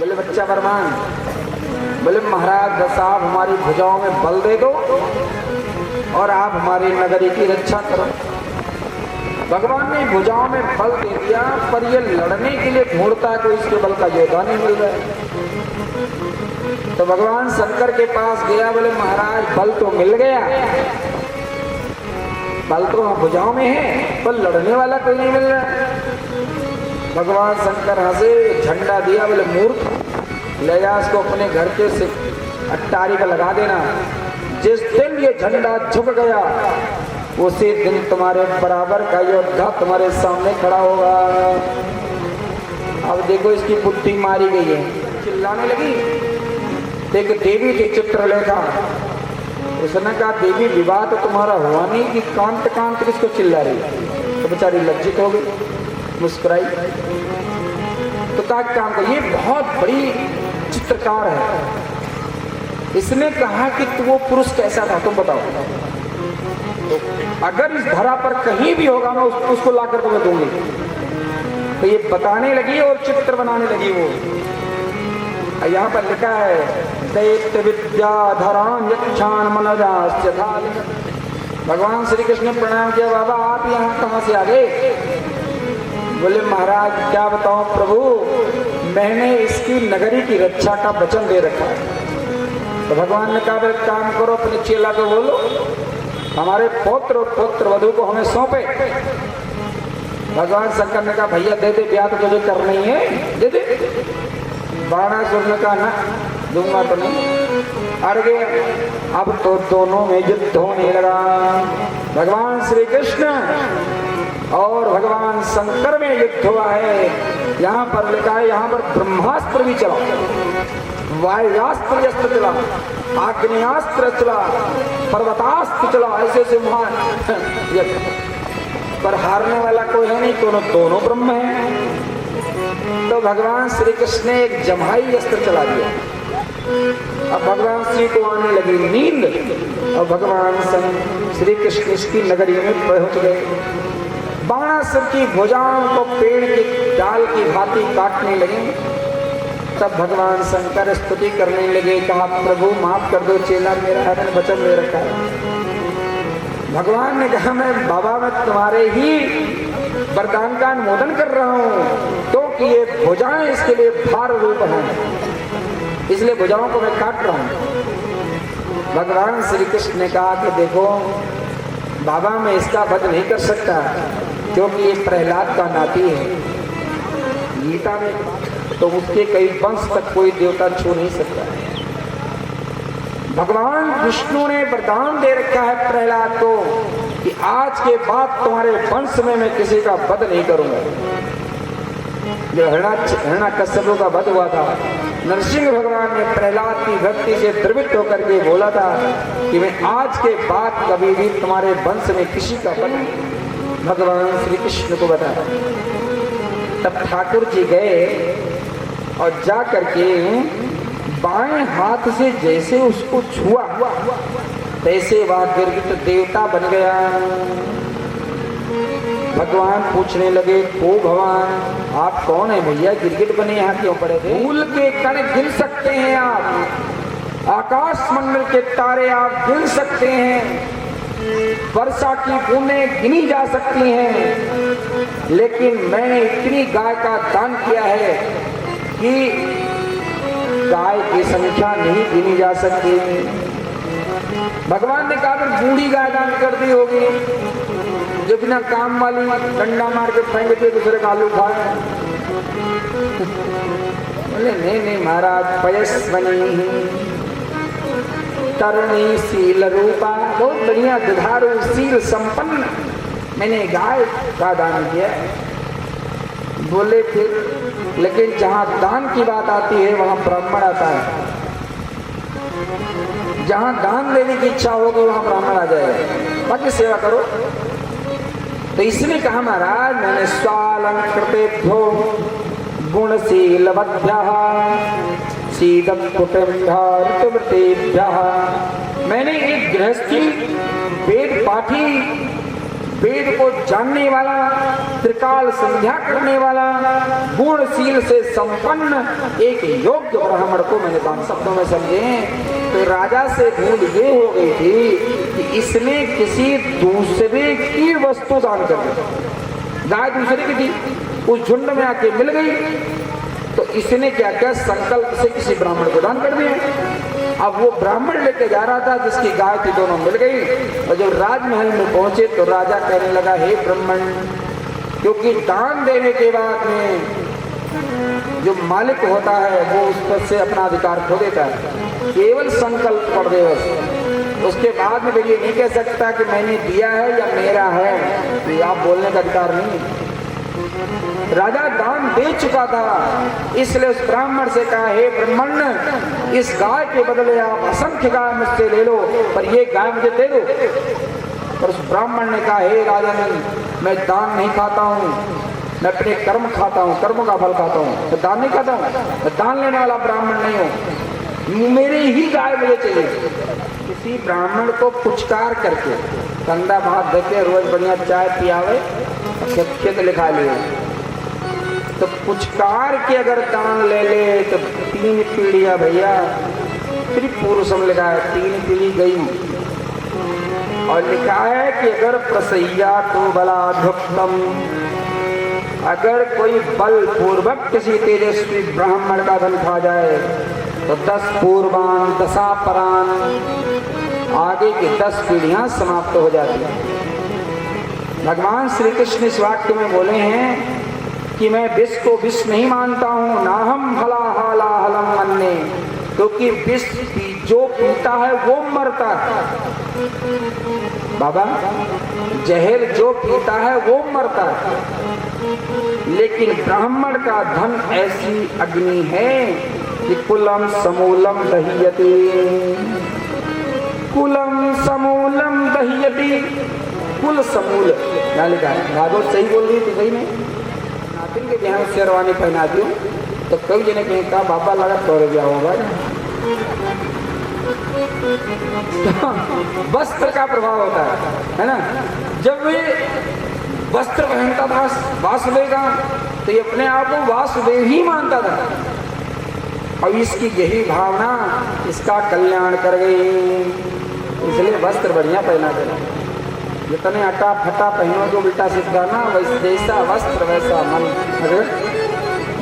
बोले बच्चा बरमान, बोले महाराज साहब हमारी भुजाओं में बल दे दो और आप हमारी नगरी की रक्षा करो। भगवान ने भुजाओं में बल दे दिया, पर ये लड़ने के लिए ढूंढता है कोई इसके बल का योद्धा नहीं मिल रहा है। तो भगवान शंकर के पास गया, बोले महाराज बल तो मिल गया, बल तो भुजाओं में है, पर लड़ने वाला कोई नहीं मिल रहा है। भगवान शंकर हंसे, झंडा दिया, बोले मूर्ख ले जा इसको अपने घर के अट्टारी पर लगा देना। जिस दिन ये झंडा झुक गया उसी दिन तुम्हारे बराबर का योद्धा तुम्हारे सामने खड़ा होगा। अब देखो इसकी बुद्धि मारी गई है, चिल्लाने लगी। एक देवी के चित्रलेखा, उसने कहा देवी विवाह तो तुम्हारा हुआ नहीं कि कांत कांत किसको चिल्ला रही। तो बेचारी लज्जित हो गई, मुस्कुराई। तो ताक काम का ये बहुत बड़ी चित्रकार है। इसने कहा कि तू वो पुरुष कैसा था तुम बताओ, तो अगर इस धरा पर कहीं भी होगा मैं उसको लाकर तुम्हें दूंगी। तो ये बताने लगी और चित्र बनाने लगी। वो यहाँ पर लिखा है दैत्य विद्याधरां यक्षान मनोजास्य था। भगवान श्री कृष्ण ने प्रणाम किया, बाबा आप यहाँ कहाँ से आ गए। बोले महाराज क्या बताऊं प्रभु, मैंने इसकी नगरी की रक्षा का वचन दे रखा है। तो भगवान ने कहा काम करो, अपने चेला को बोलो हमारे पौत्र और पुत्र वधू को हमें सौंपे। भगवान शंकर ने कहा भैया दे दे, ब्याह तो तुझे करना ही है, दे दे। बाणासुर ने कहा ना दूंगा तो नहीं। अड़ गया। अब तो दोनों में युद्ध होने लगा। भगवान श्री कृष्ण और भगवान शंकर में युद्ध हुआ है। यहाँ पर लिखा है, यहाँ पर ब्रह्मास्त्र भी चला, वायुस्त्र अस्त्र चला, आग्नेयास्त्र चला, पर्वतास्त्र चला, ऐसे से महान। पर हारने वाला कोई है नहीं, दोनों ब्रह्म है। तो भगवान श्री कृष्ण ने एक जम्हाई अस्त्र चला दिया। अब भगवान श्री को आने लगी नींद और भगवान श्री कृष्ण इसकी नगरी में पहुंच गए। बाणासुर की भुजाओं को पेड़ के डाल की भांति काटने लगे। तब भगवान शंकर स्तुति करने लगे, कहा प्रभु माफ कर दो, चेला मेरा है, मैंने वचन दे रखा है। भगवान ने कहा मैं बाबा मैं तुम्हारे ही वरदान का अनुमोदन कर रहा हूँ, क्योंकि ये भुजाएं इसके लिए भार रूप हैं, इसलिए भुजाओं को मैं काट रहा हूँ। भगवान श्री कृष्ण ने कहा कि देखो बाबा मैं इसका वध नहीं कर सकता, क्योंकि ये प्रहलाद का नाती है। गीता में तो उसके कई वंश तक कोई देवता छू नहीं सकता है। भगवान विष्णु ने वरदान दे रखा है प्रहलाद को कि आज के बाद तुम्हारे वंश में मैं किसी का वध नहीं करूंगा। जब हिरण्याकश्यप का वध हुआ था, नरसिंह भगवान ने प्रहलाद की भक्ति से द्रवित होकर के बोला था कि मैं आज के बाद कभी भी तुम्हारे वंश में किसी का वध भगवान श्री कृष्ण को बताया। तब ठाकुर जी गए और जा करके बाएं हाथ से जैसे उसको छुआ तैसे वह गिरगिट देवता बन गया। भगवान पूछने लगे ओ भगवान आप कौन है भैया, गिरगिट बने यहाँ क्यों पड़े थे। धूल के कण गिन सकते हैं आप, आकाश मंडल के तारे आप गिन सकते हैं, वर्षा की बूंदें गिनी जा सकती हैं, लेकिन मैंने इतनी गाय का दान किया है कि गाय की संख्या नहीं गिनी जा सकती। भगवान ने कहा फिर बूढ़ी गाय दान कर दी होगी जो बिना काम वाली डंडा मार के फेंक दिए दूसरे का आलू खाए। बोले नहीं महाराज, पयस्वनी तरुणी शील रूपा, बहुत बढ़िया दुधारू शील संपन्न मैंने गाय का दान किया। बोले फिर लेकिन जहाँ दान की बात आती है वहाँ ब्राह्मण आता है, जहाँ दान देने की इच्छा होगी वहाँ ब्राह्मण आ जाएगा, बाकी सेवा करो। तो इसने कहा महाराज मैंने स्वालंकृतेभ्यो गुणशीलवद्भ्यः शीतकुटुम्भार्तवृतेभ्यः, मैंने एक गृहस्थी वेद पाठी वेद को जानने वाला, त्रिकाल संध्या करने वाला, गुणशील से संपन्न एक योग्य ब्राह्मण को मैंने दान। शब्दों में समझे तो राजा से भूल ये हो गई थी कि इसने किसी दूसरे की वस्तु दान कर दी। गाय दूसरे की थी, उस झुंड में आके मिल गई तो इसने क्या किया, संकल्प से किसी ब्राह्मण को दान कर दिया। अब वो ब्राह्मण लेके जा रहा था जिसकी गाय थी, दोनों मिल गई। और जब राजमहल में पहुंचे तो राजा कहने लगा, हे ब्राह्मण, क्योंकि दान देने के बाद में जो मालिक होता है वो उस पर से अपना अधिकार खो देता है। केवल संकल्प कर दे बस, उसके बाद में ये नहीं कह सकता कि मैंने दिया है या मेरा है, तो आप बोलने का अधिकार नहीं। राजा दान दे चुका था, इसलिए उस ब्राह्मण से कहा, हे ब्राह्मण, इस गाय के बदले आप असंख्य गाय मुझसे ले लो, पर ये गाय मुझे दे दो। पर उस ब्राह्मण ने कहा, हे राजन, मैं दान नहीं खाता हूँ, मैं अपने कर्म खाता हूँ, कर्म का फल खाता हूँ, मैं दान नहीं खाता हूँ, मैं दान लेने वाला ब्राह्मण नहीं हूँ, मेरी ही गाय मुझे चाहिए। किसी ब्राह्मण को पुचकार करके कंधा भात देके रोज बढ़िया चाय पियावे, खेत लिखा लिए, तो पुचकार के अगर दान ले ले तो 3 पीढ़ियां भैया, फिर पुरुषम लिखा है 3 पीढ़ी गई। और लिखा है कि अगर प्रसैया तो बलाधुक्तम, अगर कोई बल पूर्वक किसी तेजस्वी ब्राह्मण का धन खा जाए तो 10 पूर्वान 10 परान, आगे की 10 पीढ़ियां समाप्त हो जाती हैं। भगवान श्री कृष्ण इस वाक्य में बोले हैं कि मैं विष को विष नहीं मानता हूँ, ना हम हला हलम मन्ने, क्योंकि विष जो पीता है वो मरता है। बाबा, जहर जो पीता है वो मरता है, लेकिन ब्राह्मण का धन ऐसी अग्नि है कि कुलम समूलम दह्यते, कुलम समूलम दह्यते, कुल समूल। क्या लिखा है? भागवत सही बोल रही थी सही में। नातिन के यहाँ शेरवानी पहना दी तो कई जने कहीं कहा, बाबा लगा तोड़ गया होगा। वस्त्र का प्रभाव होता है ना। जब वे वस्त्र पहनता था वासुदेव का, तो ये अपने आप को वासुदेव ही मानता था। और इसकी यही भावना इसका कल्याण कर गई, इसलिए वस्त्र बढ़िया पहना दे। जितने अटा फटा पहनो जो उल्टा सीधा ना, वैसे जैसा वस्त्र वैसा मन। अगर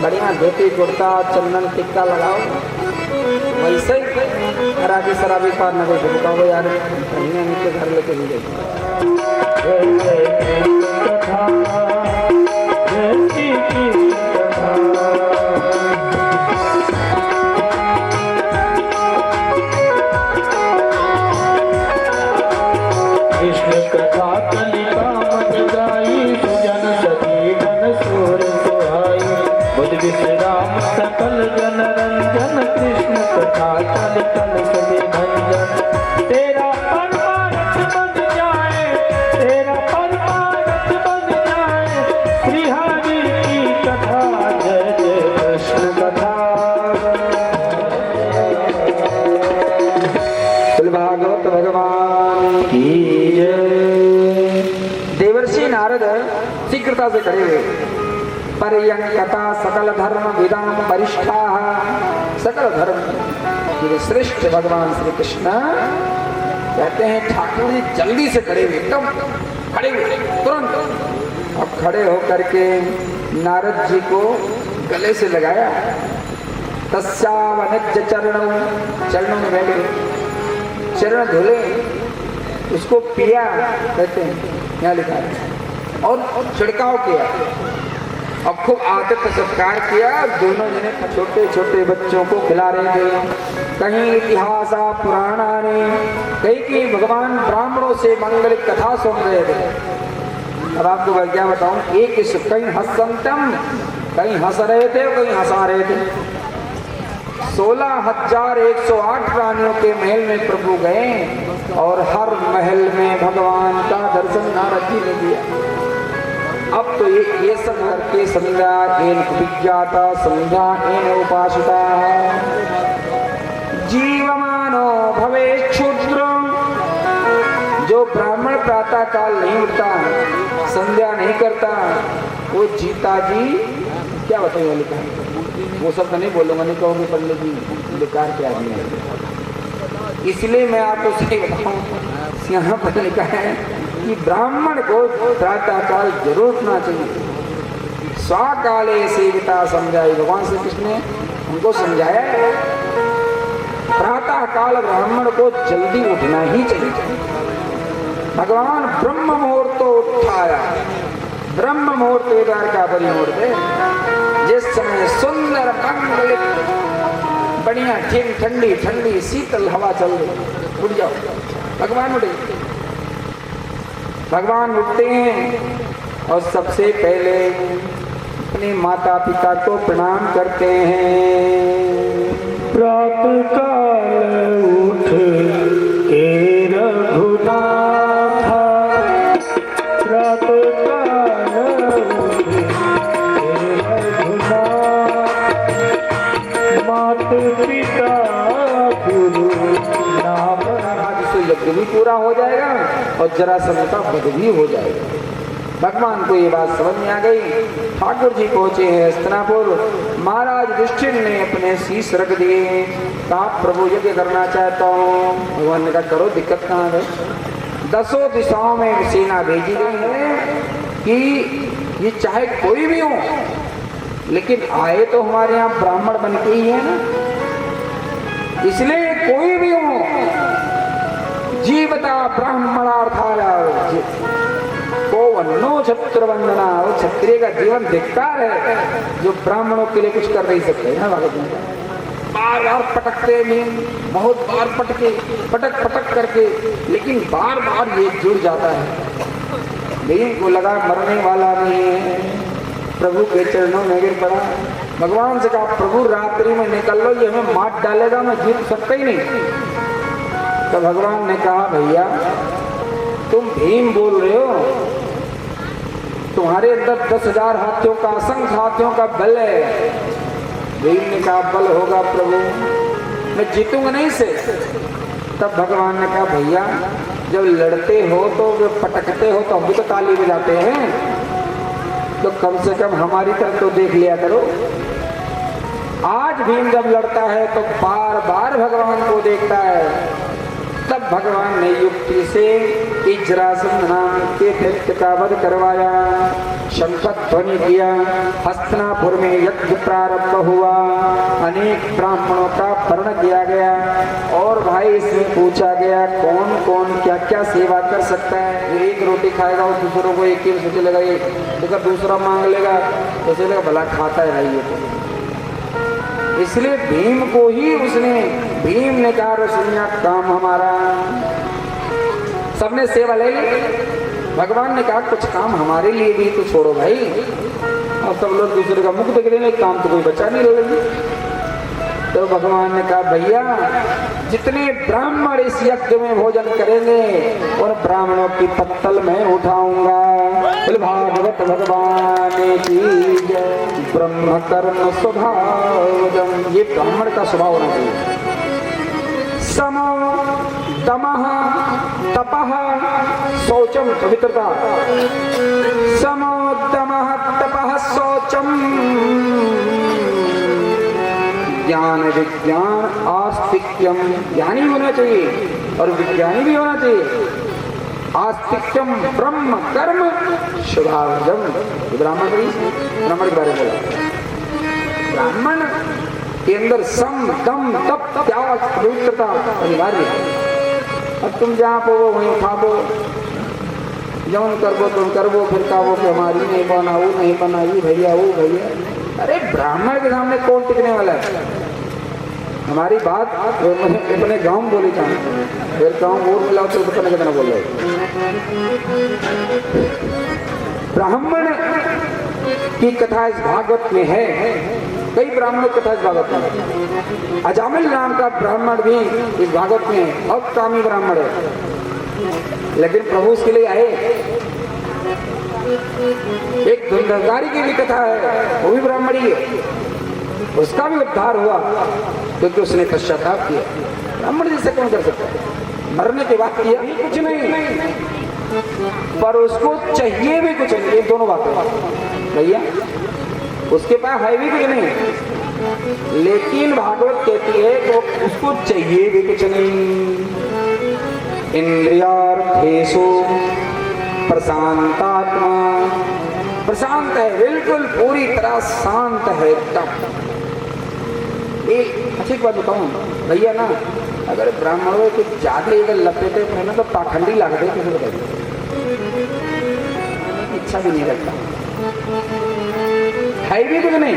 बढ़िया धोती कुर्ता चंदन टिक्का लगाओ, वैसे ही खराबी शराबी पार न देखे बताओ यार, कहीं ना नीचे घर लेके नहीं गए। सकल जन रंजन कृष्ण कथा चल चल सभी भंजन, तेरा परमार्थ बन जाए, तेरा परमार्थ बन जाए, श्री हरि की कथा, जय जय कृष्ण कथा। भागवत भगवान की जय। देवर्षि नारद शीघ्रता से खड़े हुए। पर्यंकता सकल धर्म विदाम वरिष्ठा, सकल धर्म के श्रेष्ठ भगवान श्री कृष्ण कहते हैं, ठाकुर जी जल्दी से खड़े हुए, एकदम खड़े हुए तुरंत। अब खड़े होकर के नारद जी को गले से लगाया। तस्यावनज्ज चरणों में बैठ गए, चरण धुले, उसको पिया, कहते हैं यहाँ लिखा है, और छिड़काव किया। अब खूब आतिथ्य सत्कार किया। दोनों जने छोटे छोटे बच्चों को खिला रहे थे। कहीं इतिहास पुराणा ने, कहीं की भगवान ब्राह्मणों से मंगलिक कथा सुन रहे थे। अब आपको मैं क्या बताऊं, एक कहीं हंसंतम, कहीं हंस रहे थे, कहीं हंसा रहे थे। 16,108 रानियों के महल में प्रभु गए और हर महल में भगवान का दर्शन नारद जी ने दिया। अब तो ये सब करके संध्या एन विज्ञाता, संध्या एन उपासिता, जीवमानो भवे क्षुद्र। जो ब्राह्मण प्रातः काल नहीं उठता, संध्या नहीं करता, वो जीता जी क्या बताइए लिखा है? वो सब मैं नहीं बोलूंगा, नहीं कहूँगी पंडित जी बेकार के आदमी है। इसलिए मैं आपको सही बताऊँ, यहाँ पर लिखा है कि ब्राह्मण को प्रातः काल जरूर उठना चाहिए। स्वाकाले सेविता समझाई, भगवान श्री कृष्ण ने उनको समझाया प्रातः काल ब्राह्मण को जल्दी उठना ही चाहिए। भगवान ब्रह्म मुहूर्त उठाया, ब्रह्म मुहूर्त वेदार का परिमुहूर्त है, जिस समय सुंदर मंगलिक बढ़िया ठीक ठंडी ठंडी शीतल हवा चल रही, उठ जाओ। भगवान उठे, भगवान उठते हैं और सबसे पहले अपने माता पिता को प्रणाम करते हैं। प्रातः काल उठ के रघुनाथ, प्रातः काल उठ के रघुनाथ, मात पिता गुरु नाम। राजस्व यज्ञ भी पूरा हो जाएगा और जरासंध का वध भी हो जाएगा। भगवान को ये बात समझ में आ गई। ठाकुर जी पहुंचे हैं हस्तिनापुर। महाराज युधिष्ठिर ने अपने शीश रख दिए, कहा प्रभु यज्ञ करना चाहता हूँ। भगवान ने कहा करो, दिक्कत कहाँ है। 10 दिशाओं में सेना भेजी गई है कि ये चाहे कोई भी हो, लेकिन आए तो हमारे यहाँ ब्राह्मण बन के ही है ना, इसलिए कोई भी हो जीवता ब्राह्मणार्थाया को वन्नो छत्र वंदना। वो क्षत्रिय का जीवन धिक्कार है जो ब्राह्मणों के लिए कुछ कर नहीं सकते है। बार बार पटकते हैं, बहुत बार पटक पटक करके, लेकिन बार बार ये जुड़ जाता है। लेकिन को लगा मरने वाला नहीं है, प्रभु के चरणों में गिर पड़ा। भगवान से कहा प्रभु रात्रि में निकल लो, ये हमें मार डालेगा, मैं जीत सकता ही नहीं। तो भगवान ने कहा भैया तुम भीम बोल रहे हो, तुम्हारे अंदर 10,000 हाथियों का, असंख्य हाथियों का बल है। भीम ने कहा बल होगा प्रभु, मैं जीतूंगा नहीं से। तब भगवान ने कहा भैया जब लड़ते हो तो जब पटकते हो तो हम भी तो ताली बजाते हैं, तो कम से कम हमारी तरफ तो देख लिया करो। आज भीम जब लड़ता है तो बार बार भगवान को देखता है। तब भगवान ने युक्ति से जरासंध नाम के दैत्य का वध करवाया, शंख ध्वनि किया, हस्तिनापुर में यज्ञ प्रारंभ हुआ, अनेक ब्राह्मणों का वर्ण किया गया और भाई इसमें पूछा गया कौन कौन क्या क्या सेवा कर सकता है। एक रोटी खाएगा और दूसरों को एक ही सोचे लगा, एक दूसरा मांग लेगा तो सोचेगा भला खाता है भाई ये तो। इसलिए भीम को ही उसने, भीम ने कहा रसोइया काम हमारा, सबने सेवा ले ली। भगवान ने कहा कुछ काम हमारे लिए भी तो छोड़ो भाई। और सब लोग दूसरे का मुख देख रहे, काम तो कोई बचा नहीं रहे। तो भगवान ने कहा भैया जितने ब्राह्मण इस यज्ञ में भोजन करेंगे और ब्राह्मणों की पत्तल में उठाऊंगा। भागवत भगवान की जय। ब्रह्म कर्म स्वभावजम, ये ब्राह्मण का स्वभाव होना चाहिए। सम दमः तपः शौचम, पवित्रता। सम दमः तपः शौचम, ज्ञान विज्ञान आस्तिक्यम, ज्ञानी होना चाहिए और विज्ञानी भी होना चाहिए। आस्तिक्यम ब्रह्म कर्म स्वभावजम, ब्राह्मण के बारे में बोला। ब्राह्मण के अंदर सम दम तप त्याग पवित्रता अनिवार्य है। अब तुम जहाँ पो वहीं खाबो, जौन करबो तुम करबो, फिर कहबो कि हमारी नहीं बना, वो नहीं बना, ये भैया वो भैया। अरे ब्राह्मण के सामने कौन टिकने वाला है। हमारी बात अपने गांव में बोली जाए, फिर गांव और मिलाओ तो पता नहीं कितना बोल रहे। ब्राह्मण की कथा इस भागवत में है, कई ब्राह्मण कथा इस भागवत में। अजामिल नाम का ब्राह्मण भी इस भागवत में बहुत कामी ब्राह्मण है, लेकिन प्रभु उसके लिए आए। एक धुंधकारी की भी कथा है, वो भी ब्राह्मणी है, उसका भी उद्धार हुआ क्योंकि उसने पश्चाताप किया। ब्राह्मण जैसे कौन कर सकता है, मरने के बाद किया कुछ नहीं, पर उसको चाहिए भी कुछ नहीं। ये दोनों बातें भैया, उसके पास है भी कुछ नहीं, लेकिन भागवत कहती है कि उसको चाहिए भी कुछ नहीं। इंद्रियार्थेषु प्रशांतात्मा, प्रशांत है, बिल्कुल पूरी तरह शांत है एकदम। एक अच्छी बात बताऊं भैया ना, अगर ब्राह्मणों कुछ ज्यादा इधर लपेटे हुए ना तो पाखंडी लगते किसी को बताइए, इच्छा भी नहीं रखता, है भी कुछ नहीं,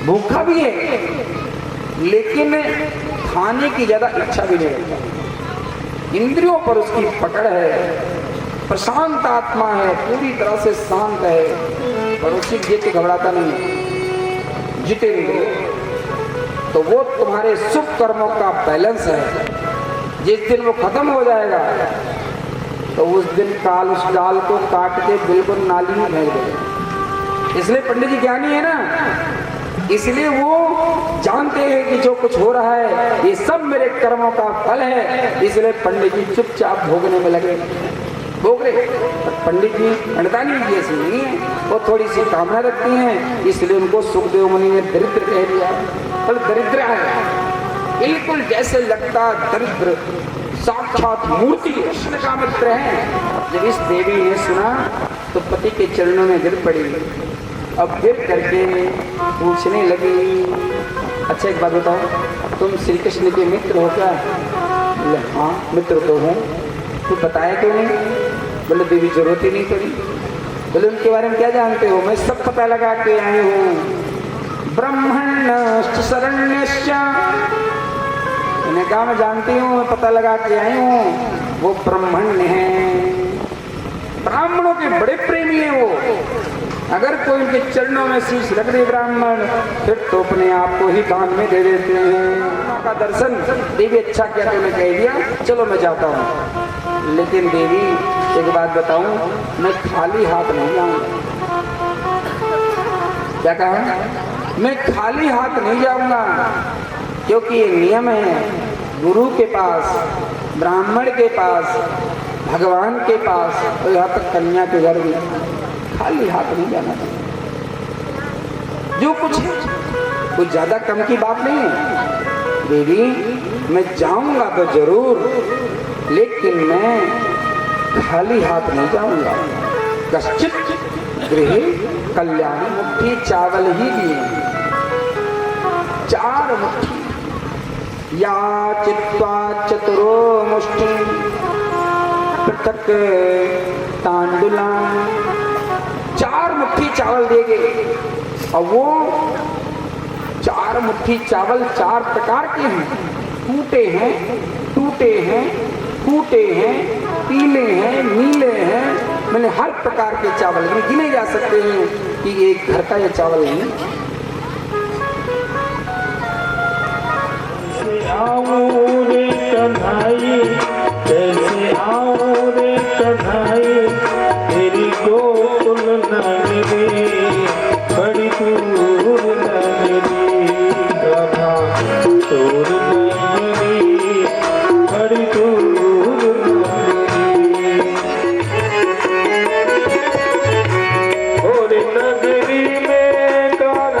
भूखा भी है, लेकिन खाने की ज्यादा इच्छा भी नहीं रखता। इंद्रियों पर उसकी पकड़ है, प्रशांत आत्मा है, पूरी तरह से शांत है, पर उसी जीत के घबराता नहीं है। जितेंद्र तो वो तुम्हारे शुभ कर्मों का बैलेंस है। जिस दिन वो खत्म हो जाएगा तो उस दिन काल उस डाल को काट के बिल्कुल नाली में फेंक देगा। इसलिए पंडित जी ज्ञानी है ना, इसलिए वो जानते हैं कि जो कुछ हो रहा है ये सब मेरे कर्मों का फल है, इसलिए पंडित जी चुपचाप भोगने में लगे, भोग रहे। पंडित जी पंडितानी जी ऐसी नहीं है, वो थोड़ी सी कामना रखती हैं, इसलिए उनको सुखदेव मुनि ने दरिद्र कह दिया। पर दरिद्र है बिल्कुल, जैसे लगता दरिद्र साक्षात मूर्ति कृष्ण का मित्र है। जब इस देवी ने सुना तो पति के चरणों में गिर पड़ी। अब गिर करके पूछने लगी, अच्छा एक बात बताओ, तुम श्री कृष्ण के मित्र हो क्या? बोले हाँ मित्र तो हूँ। तो बताया क्यों नहीं? बोले देवी जरूरत ही नहीं पड़ी। बोले उनके बारे में क्या जानते हो? मैं सब पता लगा के आई हूँ। ब्रह्मण्यश्च शरण्यश्च, मैंने कहा मैं जानती हूँ, मैं पता लगा के आई हूँ, वो ब्राह्मण्य हैं, ब्राह्मणों के बड़े प्रेमी हैं वो। अगर कोई उनके चरणों में शीश रख दे ब्राह्मण, फिर तो अपने आप को ही दान में दे देते हैं। माँ का दर्शन देवी अच्छा किया, तूने कह दिया, चलो मैं जाता हूँ। लेकिन देवी एक बात बताऊं, मैं खाली हाथ नहीं जाऊंगा। क्या कहा? मैं खाली हाथ नहीं जाऊंगा, क्योंकि ये नियम है, गुरु के पास, ब्राह्मण के पास, भगवान के पास, और यहाँ तक कन्या के घर भी खाली हाथ नहीं जाना चाहिए। जो कुछ है कुछ ज्यादा कम की बात नहीं है। देवी मैं जाऊंगा तो जरूर, लेकिन मैं खाली हाथ नहीं जाऊंगा। कश्चित गृह कल्याण मुट्ठी चावल ही दिए, 4 मुट्ठी, या चित्वा चतुरो मुष्टि पृथक तांडुला, 4 मुट्ठी चावल देंगे। और वो 4 मुट्ठी चावल 4 प्रकार के हैं, टूटे हैं, टूटे हैं, फूटे हैं, पीले हैं, नीले हैं, मैंने हर प्रकार के चावल गिने जा सकते हैं कि एक घर का ये चावल नहीं। आऊं रे कन्हाई, कैसे आऊं रे कन्हाई, तेरी गोकुल नगरी बड़ी दूर नगरी, कन्हा तोर नगरी बड़ी दूर नगरी। और नगरी में कान्हा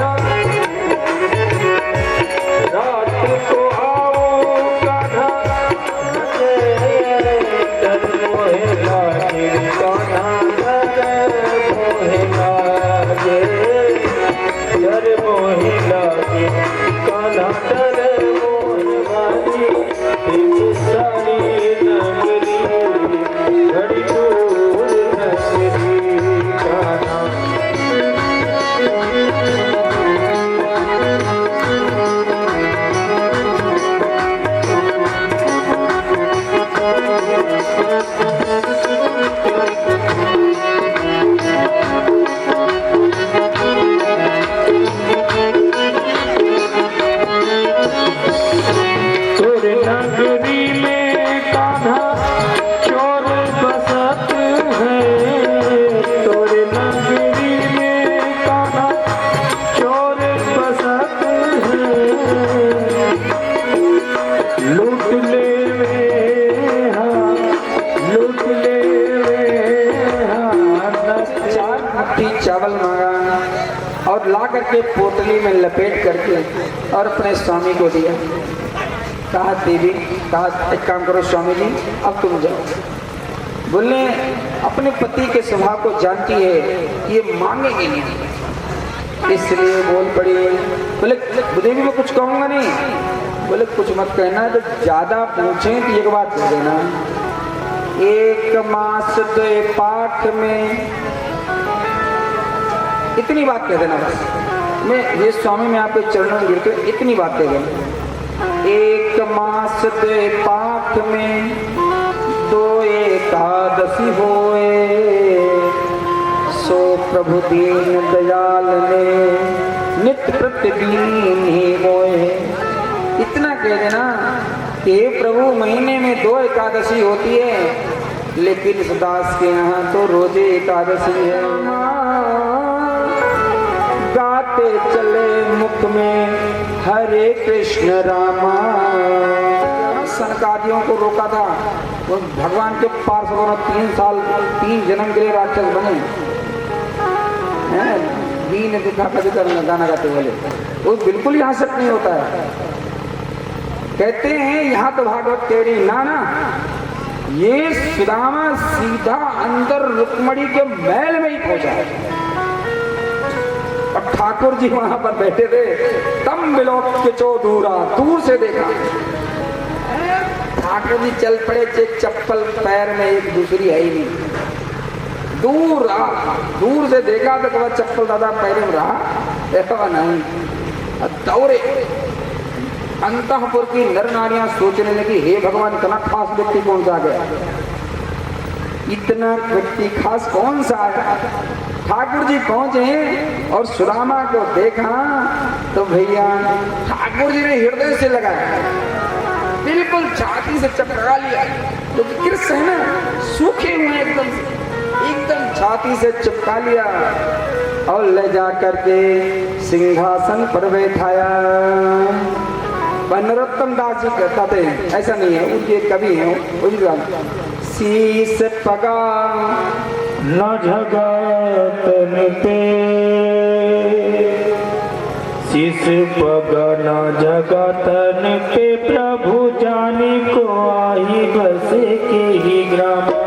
के पोटली में लपेट करके और अपने स्वामी को दिया। कहा देवी, कहा एक काम करो स्वामी जी, अब तुम जाओ। बोले अपने पति के स्वभाव को जानती है, ये मांगेंगे नहीं, इसलिए बोल पड़ी। बोले देवी मैं कुछ कहूँगा नहीं। बोले कुछ मत कहना, जब ज्यादा पूछें तो एक बात कह देना, 1 मास 2 पाठ में इतनी बात कह देना बस। मैं ये स्वामी में आपके चरणों में गिरते इतनी बात कह देना, 1 मास 2 पाठ में 2 एकादशी होए, सो प्रभु दीन दयाल ने नित्य प्रतिदिन ही होए। इतना कह देना कि प्रभु महीने में 2 एकादशी होती है, लेकिन इस दास के यहाँ तो रोजे एकादशी है। गाते चले मुख में हरे कृष्ण रामा। सनकादियों को रोका था, वो भगवान के पार्षदों ने 3 साल 3 जन्म के लिए राक्षस बने हैं। दीन दिखा कभी गाना गाते बोले, वो बिल्कुल यहाँ से नहीं होता है। कहते हैं यहाँ तो भागवत तेरी नाना, ये सुदामा सीधा अंदर रुक्मणी के महल में ही पहुंचा। और ठाकुर जी वहां पर बैठे थे, तम बिलोक के चो दूरा, दूर से देखा ठाकुर जी चल पड़े, चप्पल पैर में एक दूसरी है ही नहीं। दूर से देखा तो कहा चप्पल दादा पैर में रहा, ऐसा नहीं। दौड़े अंतःपुर की नर नारियां सोचने लगी, हे भगवान इतना खास व्यक्ति कौन सा आ गया, इतना व्यक्ति खास कौन सा आया। ठाकुर जी पहुंचे और सुदामा को देखा तो भैया ठाकुर जी ने हृदय से लगाया, बिल्कुल छाती से चपका लिया, तो कृष्ण है ना सूखे हुए एकदम छाती से चिपका लिया और ले जा करके सिंहासन पर बैठाया। नरोत्तम दास जी कहता थे, ऐसा नहीं है, उनके कवि हैं, शीस पगा न जगतन पे, शीस पगा न जगतन पे, प्रभु जानी को आई बसे के ही ग्राम।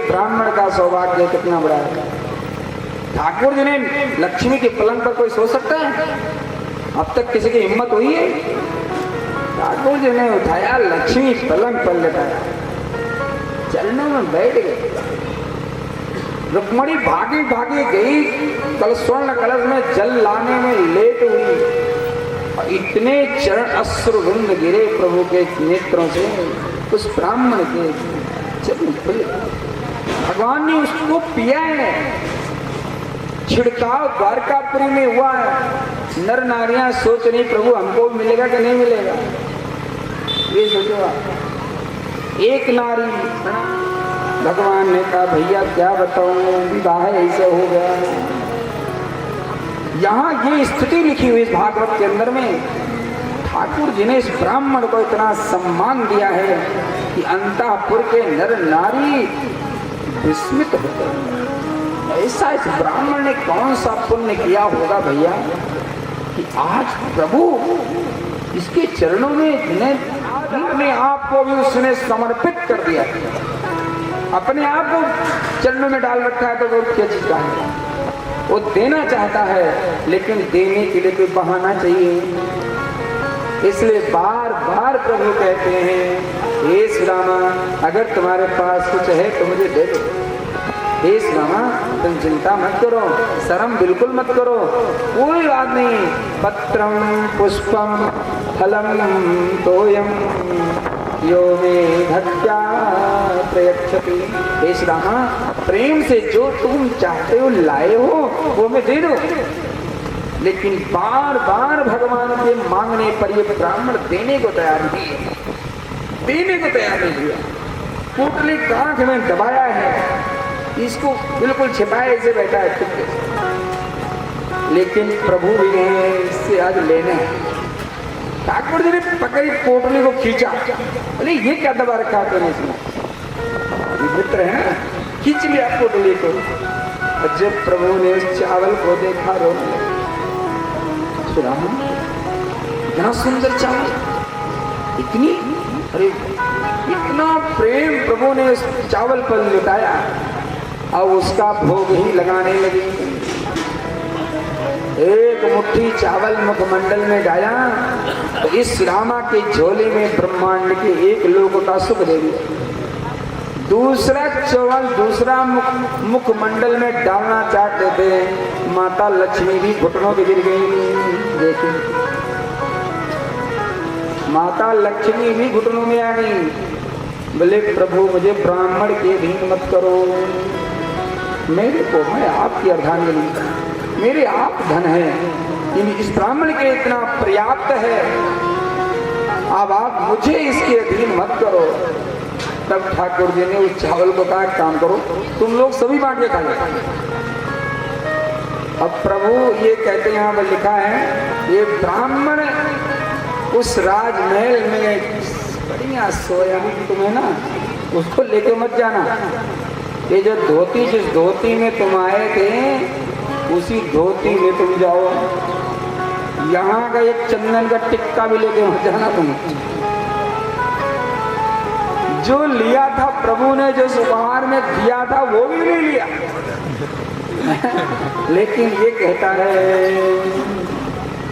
ब्राह्मण का सौभाग्य कितना बड़ा है। ठाकुर जी ने लक्ष्मी के पलंग पर कोई सो सकता है? अब तक किसी की हिम्मत हुई है? ठाकुर जी ने उठाया, लक्ष्मी पलंग पर लेटाया, चरणों में बैठ गए। रुक्मणी भागी भागी गई, कल स्वर्ण कलश में जल लाने में लेट हुई और इतने चरण अश्रुबिंद गिरे प्रभु के नेत्रों से, उस ब्राह्मण के चरण खुले। भगवान ने उसको पिया है। छिड़काव द्वारकापुरी में हुआ है। नर नारियां सोच रही प्रभु हमको मिलेगा कि नहीं मिलेगा। ये सोचो आप, एक नारी, भगवान ने कहा भैया क्या बताऊं, विवाह ऐसे हो गया। यहाँ ये स्थिति लिखी हुई इस भागवत के अंदर में, ठाकुर जी ने इस ब्राह्मण को इतना सम्मान दिया है कि अंतःपुर के नर नारी विस्मित होते हैं। ऐसा इस ब्राह्मण ने कौन सा पुण्य किया होगा भैया कि आज प्रभु इसके चरणों में अपने आप को भी उसने समर्पित कर दिया, अपने आप को चरणों में डाल रखा है। तो वो क्या चीज का है, वो देना चाहता है, लेकिन देने के लिए कोई बहाना चाहिए। इसलिए बार बार प्रभु कहते हैं, हे श्यामा अगर तुम्हारे पास कुछ है तो मुझे दे दो। हे श्यामा तुम चिंता मत करो, शर्म बिल्कुल मत करो, कोई बात नहीं। पत्रम पुष्पम फलम तोयम यो मे भक्त्या प्रयच्छति। हे श्यामा प्रेम से जो तुम चाहते हो लाए हो वो मैं दे दो। लेकिन बार बार भगवान के मांगने पर ये ब्राह्मण देने को तैयार नहीं है, देने को तैयार नहीं हुआ। पोटली कांख में दबाया है, इसको बिल्कुल छिपाए से बैठा है चुपके से। लेकिन प्रभु भी ने इससे आज लेने हैं। ठाकुर जी ने पकड़ी पोटली को खींचा, बोले ये क्या दबा रखा तूने इसमें, ये मित्र है ना, खींच लिया पोटली को। और जब प्रभु ने उस चावल को देखा रोने लगे। सुना इतना सुंदर चावल, इतनी, अरे इतना प्रेम प्रभु ने उस चावल पर लुटाया। अब उसका भोग ही लगाने लगी। एक मुट्ठी चावल मुखमंडल में डाला तो इस सुदामा के झोले में ब्रह्मांड के एक लोक का सुख दे दिया। दूसरा चावल दूसरा मुखमंडल में डालना चाहते थे, माता लक्ष्मी भी घुटनों पे गिर गई। देखिए माता लक्ष्मी भी घुटनों में आ गई। बोले प्रभु मुझे ब्राह्मण के अधीन मत करो, मेरे को, मैं आपकी अर्धांगिनी, मेरे आप धन है, इस ब्राह्मण के इतना पर्याप्त है, अब आप मुझे इसके अधीन मत करो। तब ठाकुर जी ने उस चावल को कहा काम करो तुम लोग सभी बांट के खा लो। अब प्रभु ये कहते हैं, यहाँ पर लिखा है, ये ब्राह्मण उस राजमहल में बढ़िया सोया, तुम्हें ना उसको लेके मत जाना। ये जो धोती, जिस धोती में तुम आए थे उसी धोती में तुम जाओ। यहाँ का एक चंदन का टिक्का भी लेके मत जाना तुम। जो लिया था प्रभु ने, जो उपहार में दिया था वो भी नहीं लिया। लेकिन ये कहता है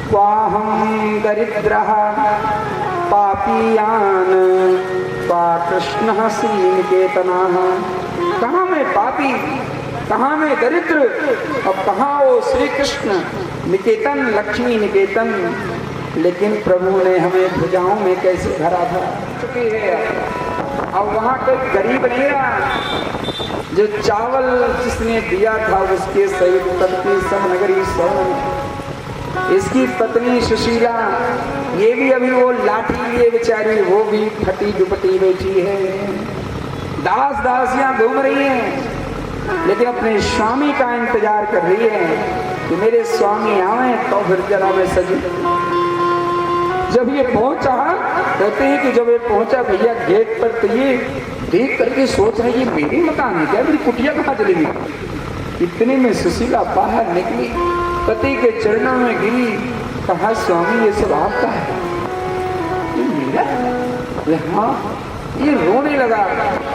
क्वाहं दरिद्रः पापीयान क्वा कृष्णः श्रीनिकेतनः। कहाँ मैं पापी, कहाँ मैं दरिद्र, अब कहाँ वो श्री कृष्ण निकेतन, लक्ष्मी निकेतन। लेकिन प्रभु ने हमें भुजाओं में कैसे भरा था चुकी है। अब वहाँ कोई गरीब नहीं रहा। जो चावल जिसने दिया था उसके सहित पत्नी सब नगरी स्वर्ण, इसकी पत्नी सुशीला, ये भी अभी वो लाठी लिए बेचारी, वो भी फटी दुपटी बैठी है। दास दासियां घूम रही हैं, लेकिन अपने स्वामी का इंतजार कर रही है कि मेरे स्वामी आवे तो फिर जरा मैं सजी। जब ये पहुंचा, कहते हैं कि जब ये पहुंचा भैया गेट पर, तो ये देख करके सोच रहे ये मेरी मकान है क्या, मेरी कुटिया कहाँ चली गई। इतने में सुशीला बाहर निकली, पति के चरणों में गिरी, कहा स्वामी ये सब आपका है, ये मेरा? हाँ। ये रोने लगा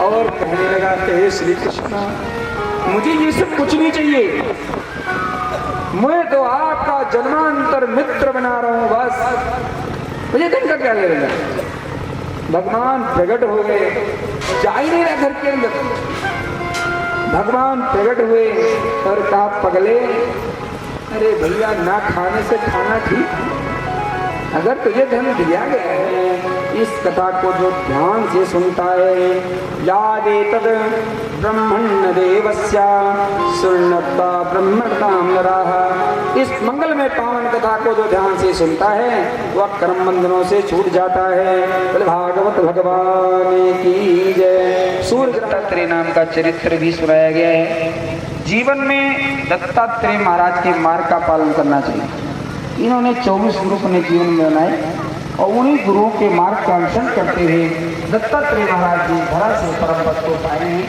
और कहने लगा कि हे श्री कृष्ण मुझे ये सब कुछ नहीं चाहिए, मैं तो आपका जन्मांतर मित्र बना रहा हूँ, बस मुझे दिन का क्या ले रहा। भगवान प्रकट हो गए, जा ही नहीं रहा घर के अंदर। भगवान प्रकट हुए और कहा पगले, अरे भैया ना खाने से खाना ठीक, अगर तुझे धन दिया गया है, इस कथा को जो ध्यान से सुनता है, यादेतद ब्रह्मण्य देवस्य सुन्नता ब्रह्मणताम नराः, इस मंगल में पावन कथा को जो ध्यान से सुनता है वह कर्म बंधनों से छूट जाता है। बोले भागवत भगवान की जय। सूर्य दत्तात्रेय नाम का चरित्र भी सुनाया गया है। जीवन में दत्तात्रेय महाराज के मार्ग का पालन करना चाहिए। इन्होंने 24 गुरु अपने जीवन में बनाए और उन्हीं गुरुओं के मार्ग का अनुसरण करते हुए दत्तात्रेय महाराज जी धरा से परम पद को पाए हैं।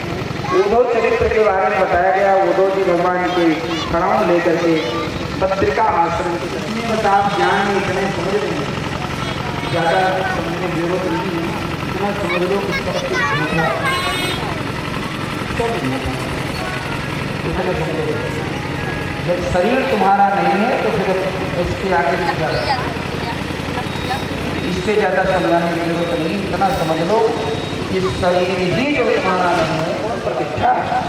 उद्धव चरित्र के बारे में बताया गया। उद्धव जी भगवान के खड़ाऊ लेकर के पत्रिका आश्रम के आप ज्ञान में इतने समझ रहे हैं, ज़्यादा समझने की जरूरत नहीं है, इतना समझ लो जब शरीर तुम्हारा नहीं है तो फिर इसके आगे इससे ज़्यादा समझाने की जरूरत नहीं, इतना समझ लो कि शरीर ही जो तुम्हारा नहीं है वो प्रतिष्ठा है।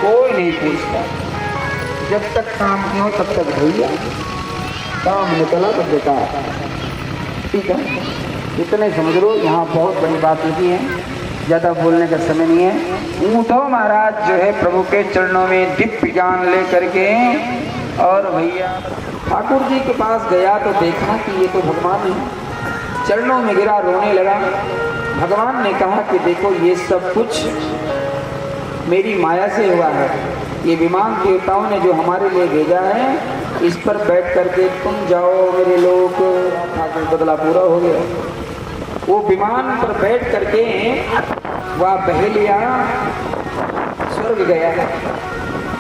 कोई नहीं पूछता, जब तक काम नहीं हो तब तक भैया, काम निकला तो बेकार। ठीक है, इतने समझ लो। यहाँ बहुत बड़ी बात लिखी है, ज़्यादा बोलने का समय नहीं है। उद्धव महाराज जो है प्रभु के चरणों में दिव्य ज्ञान लेकर के और भैया ठाकुर जी के पास गया तो देखा कि ये तो भगवान है, चरणों में गिरा, रोने लगा। भगवान ने कहा कि देखो ये सब कुछ मेरी माया से हुआ है, ये विमान देवताओं ने जो हमारे लिए भेजा है, इस पर बैठ करके तुम जाओ मेरे लोग। ठाकुर बदला पूरा हो गया। वो विमान पर बैठ करके वह बहेलिया स्वर्ग गया।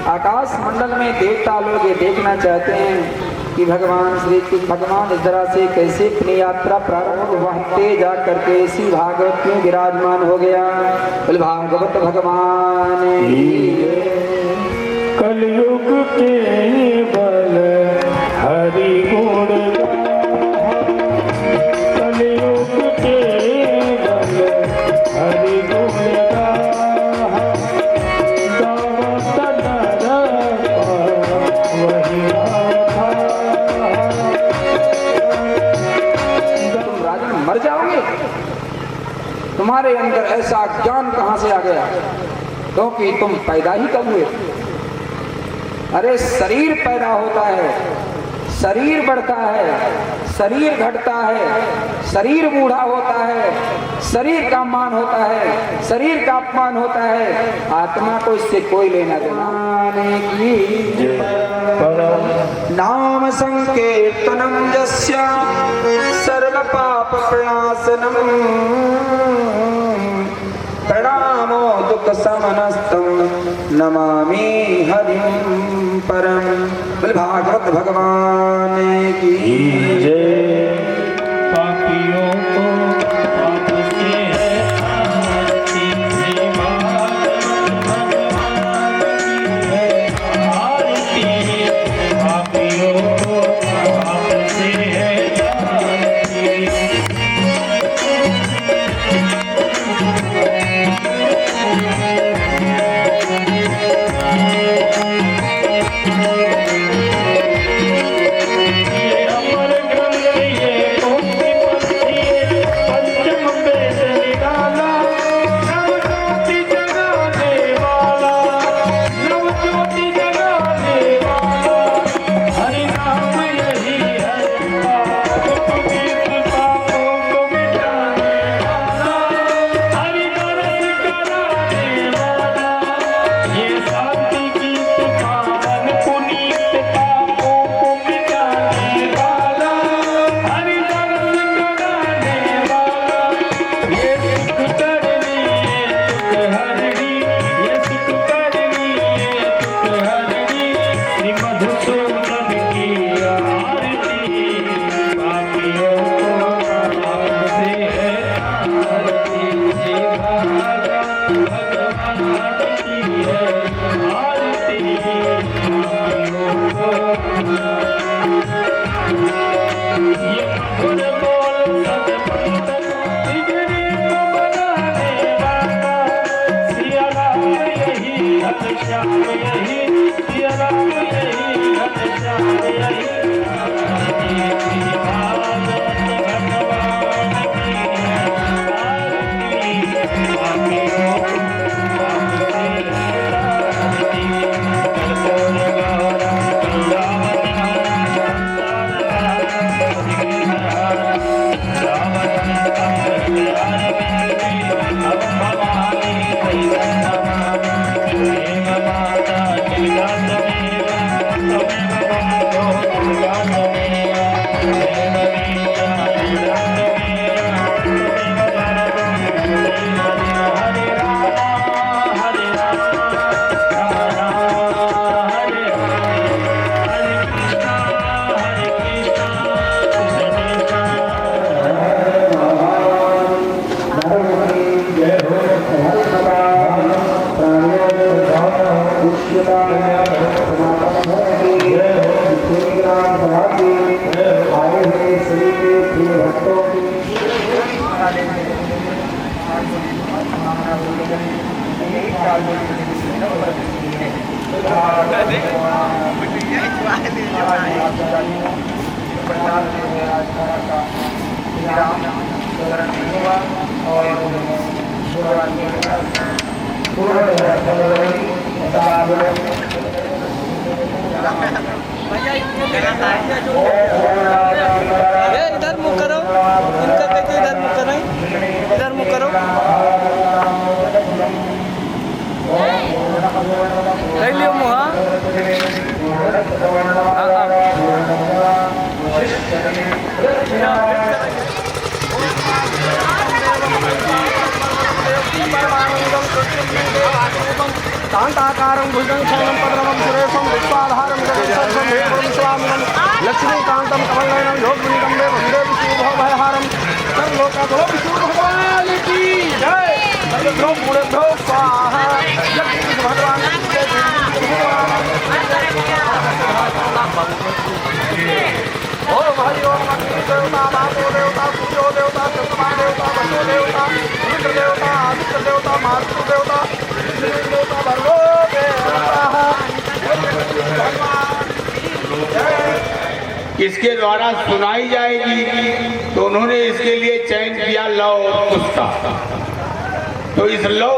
आकाश मंडल में देवता लोग ये देखना चाहते हैं कि भगवान श्री कृष्ण भगवान इस तरह से कैसे अपनी यात्रा प्रारंभ वहते जा करके इसी भागवत में विराजमान हो गया। बोल भागवत भगवान कलयुग के बल हरि गुण कलयुग के बल हरि गुण मर जाओगे। तुम्हारे अंदर ऐसा ज्ञान कहां से आ गया, क्योंकि तुम पैदा ही कब हुए। अरे शरीर पैदा होता है, शरीर बढ़ता है, शरीर घटता है, शरीर बूढ़ा होता है, शरीर का मान होता है, शरीर का अपमान होता है, आत्मा को इससे कोई लेना देना की। नाम संकीर्तनम जस्य सर्व पाप प्रणाशनम प्रणामो दुख समनस्तम नमामि हरिं परम। बोल भागवत भगवान की जय। पापियों को आपसे है आरती, श्री भागवत भगवान की है आरती। पापियों को आपसे है आरती। और इधर मुँह करो, इनका कहते इधर मुँह करो, इधर मुँह करो। ले लियो मुँह। कांताकारं भुजगशयनं पद्मं सुरेशं विश्वाधारं जगत्सर्वं देवं स्वामिनं लक्ष्मीकान्तं कमलनयनं योगिनीं वन्दे विष्णुभवभयहारं सर्वलोकाधो विष्णु भगवान की जय। सर्वभ्यो मूलेभ्यो स्वाहा। जगदीश भगवान की जय। ओम हरि ओम अग्नि देवता वायु देवता सूर्यो देवता चंद्रमा देवता वसु देवता रुद्र देवता आदित्य देवता मातृ देवता देवता भर्गो इसके द्वारा सुनाई जाएगी। तो उन्होंने इसके लिए चयन किया लव कुश का। तो इस लव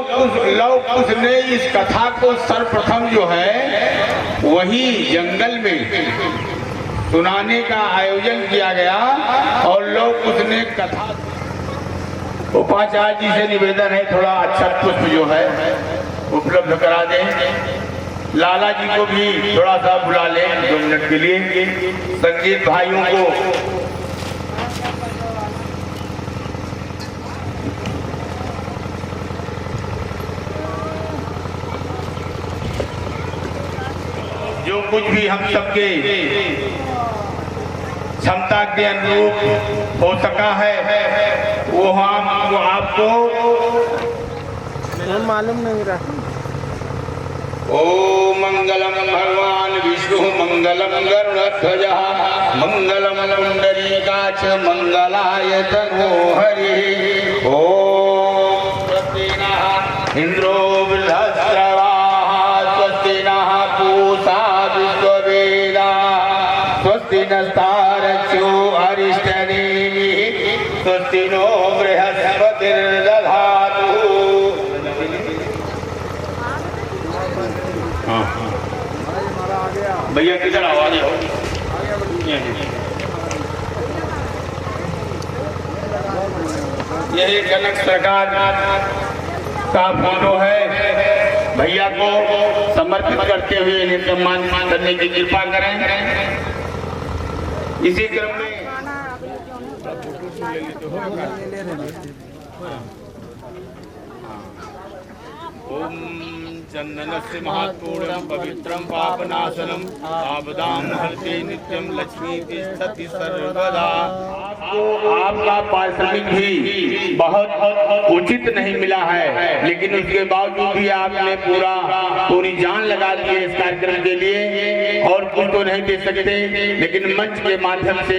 कुश ने इस कथा को सर्वप्रथम जो है वही जंगल में सुनाने का आयोजन किया गया। और लव कुश ने कथा उपाचार्य जी से निवेदन है थोड़ा अच्छा पुष्प जो है उपलब्ध करा दें। लाला जी को भी थोड़ा सा बुला लें 2 मिनट के लिए। संगीत भाइयों को जो कुछ भी हम सबके क्षमता के अनुरूप हो सका है वो आपको मालूम नहीं रहा। ओ मंगलम भगवान विष्णु मंगलम गरुड़ध्वजः मंगलम पुंडरीकाक्ष मंगलाय तनोहरि। ओम स्वस्ति नः इंद्रो बृहस्रवाः स्वस्ति नः पूषा विश्ववेदाः स्वस्ति नस्तारक्षो अरिष्टनेमिः स्वस्ति नो बृहस्पतिर्दधातु। भैया किधर आवाज हो? यही कनक सरकार का फोटो है। भैया को समर्पित करते हुए इन्हें सम्मान करने की कृपा करें। इसी क्रम में ओम चंदनस्य महत्पूर्णं पवित्रं पापनाशनम आपदां हरते नित्यं लक्ष्मी तिष्ठति सर्वदा। आपका पारिश्रमिक भी बहुत उचित नहीं मिला है, लेकिन उसके बावजूद भी आपने पूरी जान लगा दी है इस कार्यक्रम के लिए। और कुछ तो नहीं दे सकते, लेकिन मंच के माध्यम से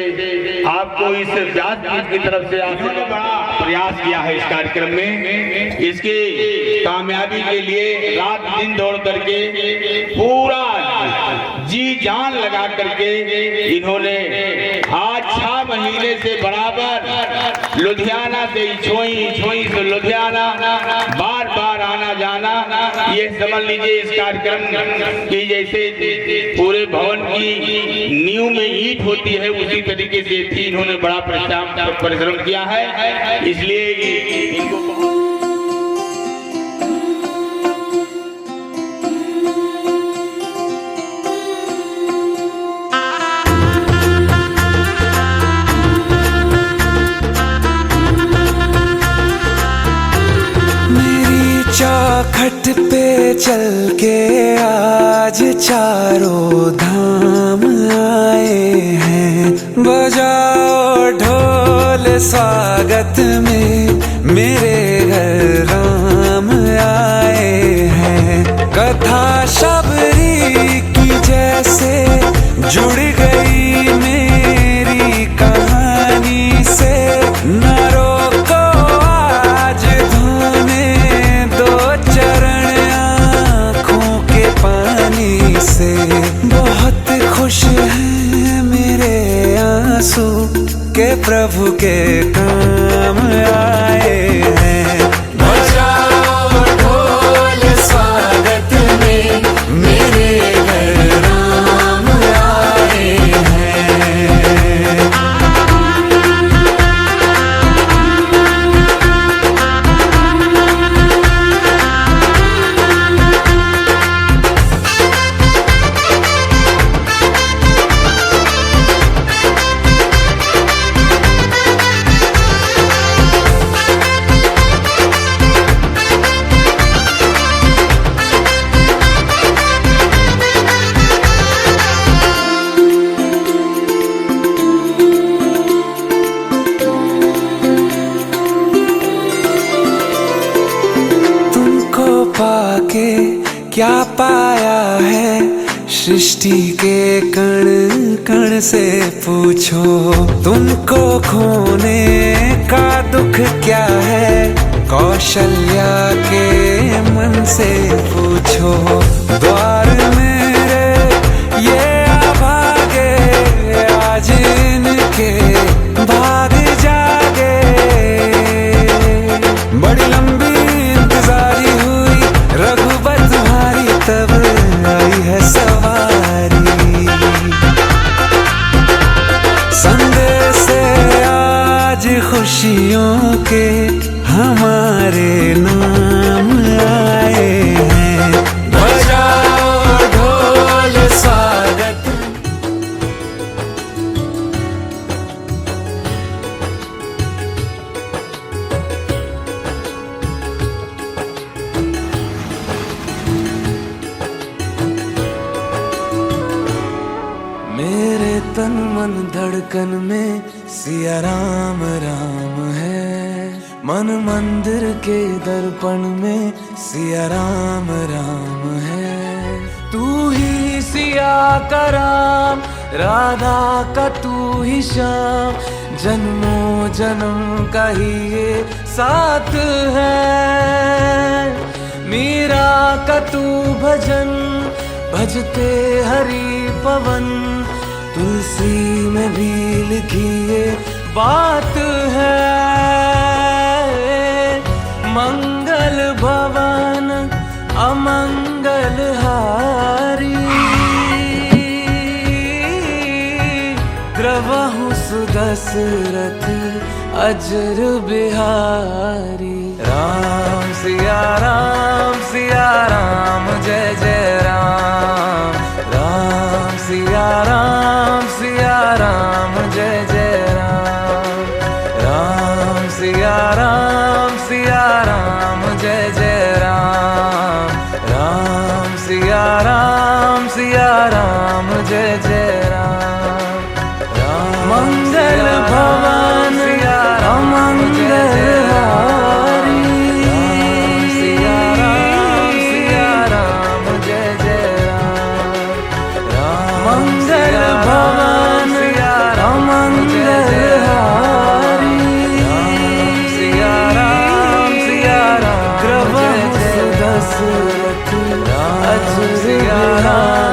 आपको इस व्यासपीठ की तरफ से आपने बड़ा प्रयास किया है इस कार्यक्रम में। इसकी कामयाबी के लिए रात दिन दौड़ करके पूरा जी जान लगा करके इन्होंने आज 6 महीने से बराबर लुधियाना से छोई से लुधियाना बार बार आना जाना। ये समझ लीजिए इस कार्यक्रम की जैसे पूरे भवन की नींव में ईंट होती है उसी तरीके से थी। इन्होंने बड़ा परिश्रम किया है, इसलिए इनको चौखट पे चल के आज चारों धाम आए हैं। बजाओ ढोल स्वागत में मेरे घर राम आए हैं। कथा शबरी की जैसे जुड़ गई मेरी कहानी से। न रोको आज धोने दो चरण आँखों के पानी से। बहुत खुश हैं मेरे आंसू के प्रभु के काम आए हैं। बजाओ ढोल स्वागत में मेरे घर राम आए के क्या पाया है, सृष्टि के कण कण से पूछो। तुमको खोने का दुख क्या है, कौशल्या के मन से पूछो। द्वार मेरे ये अभागे, आज इनके भाग जागे। बड़ी लंबी इंतजारी हुई रघुबर तुम्हारी, तब आई है सवारी। संदेश से आज खुशियों के हमारे नाम आए हैं। बजाओ ढोल स्वागत। मेरे तन मन धड़कन में सिया राम राम है। मन मंदिर के दर्पण में सिया राम राम है। तू ही सिया का राम, राधा का तू ही श्याम। जन्मों जन्म का ही ये साथ है। मीरा का तू भजन, भजते हरि पवन। तुलसी में भी लिखी ये बात है। मंगल भवन अमंगल हारी, द्रवहु सुदशरथ अजर बिहारी। राम सिया राम जय जय राम। राम सिया राम जय जय राम। राम सिया राम जय जय राम। राम सिया राम जय जय राम। मंगल भवन अमंगल हारी। सिया राम जय जय राम। मंगल भवन अमंगल हारी। सिया राम ग्रह दशरथ अजर बिहारी।